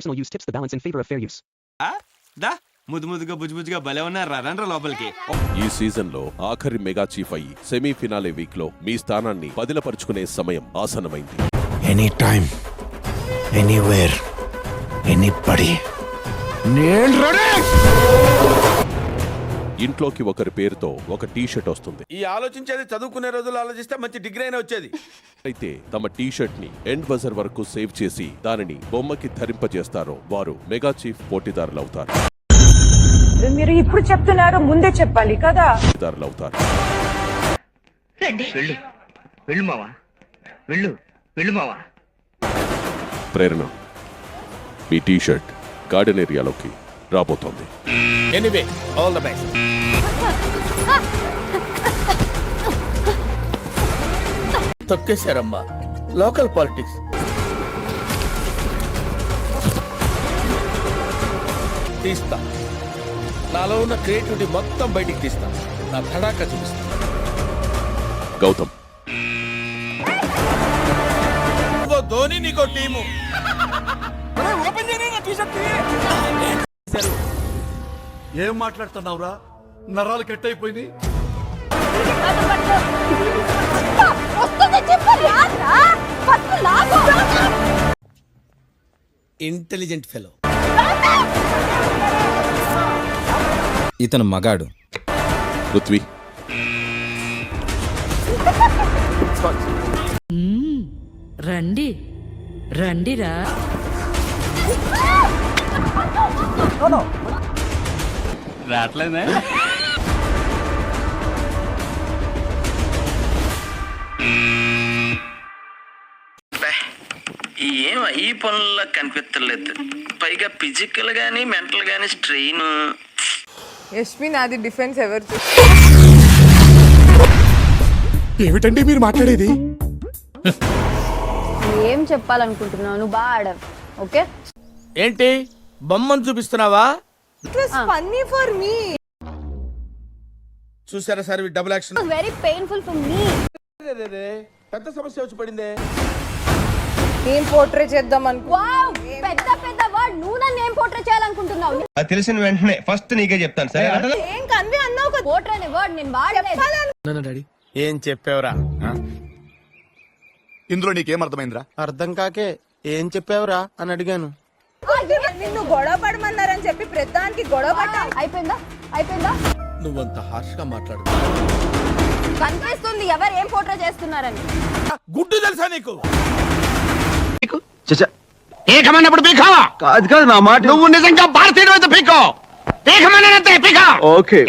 personal use tips the balance in favor of fair use. దా ముద్దుగా బుజ్జుగా భలే ఉన్నారు రండ్రా లోపలికి. ఈ సీజన్ లో ఆఖరి మెగా చీఫ్ అయ్యి సెమీఫినాలే వీక్ లో మీ స్థానాన్ని పదిలపరుచుకునే సమయం ఆసన్నమైంది. ఎనీ టైం ఎనీవేర్ ఎనీబడీ నేను రెడీ. ఇంట్లోకి ఒకరి పేరుతో ఒక టీ షర్ట్ వస్తుంది. ఈ ఆలోచించేది చదువుకునే రోజులు ఆలోచిస్తే మంచి డిగ్రీ అయినా వచ్చేది. అయితే తమ టీ షర్ట్ ని ఎండ్ బజర్ వరకు సేవ్ చేసి దానిని బొమ్మకి ధరింపజేస్తారో వారు మెగా చీఫ్ పోటీదారులు అవుతారు. మీరు ఇప్పుడు చెప్తున్నారు, ముందే చెప్పాలి కదా. ప్రేరణ, మీ టీ షర్ట్ గార్డెన్ ఏరియాలోకి రాబోతోంది. Anyway all the best. తొక్కేశారమ్మా లోకల్ పాలిటిక్స్. తీస్తా, నాలో ఉన్న క్రియేటివిటీ మొత్తం బయటికి తీస్తా, నా తడాకా చూపిస్తా. గౌతమ్, ధోని నీకో టీము. ఏం మాట్లాడుతున్నావురా? నరాలు కట్ అయిపోయింది. Intelligent fellow. ఇతను మగాడు. పృథ్వీ, రండి రండిరా. రావట్లేదా? ఏం ఈ పనుల్లో కనిపించలేదు, పైగా ఫిజికల్ గానీ మెంటల్ గానీ స్ట్రెయిన్. యశ్మి, నాది డిఫెన్స్ ఎవరు? ఏమిటండి మీరు మాట్లాడేది? ఏం చెప్పాలనుకుంటున్నావు? నువ్వు బాగా ఆడావు. ఓకే, ఏంటి బొమ్మను చూపిస్తున్నావా? It was funny for me. చూసారా sir double action. It was very painful for me. పెద్ద సమస్య వచ్చి పడిందే. ఏం పోర్ట్రే చేద్దాం అనుకో. వావ్, పెద్ద వర్డ్. నువ్వు నన్ను ఏం పోర్ట్రే చేయాలనుకుంటున్నావు? అది తెలిసిన వెంటనే ఫస్ట్ నీకే చెప్తాను. సరే, ఏం కన్వే అన్నావు కదా. పోర్ట్రే అనే వర్డ్ నేను వాడలేదు. డాడీ ఏం చెప్పావురా? ఇందులో నీకేం అర్థమైందిరా? అర్థం కాకే ఏం చెప్పావురా అని అడిగాను. నిన్ను గొడవ పడమన్నారని చెప్పి ప్రధానికి గొడవ పడ్డా. అయిపోయిందా? నువ్వంత హార్ష్ గా మాట్లాడు. కనిపిస్తుంది ఎవరు ఏం పోర్ట్రే చేస్తున్నారని. గుడ్డు తెలుసా నీకు? పీకమన్నప్పుడు పీకావా? కాదు నా మాట. నువ్వు నిజంగా భారతీయుడు అయితే పీకో. పీకమన్నంతే పీకా. ఓకే.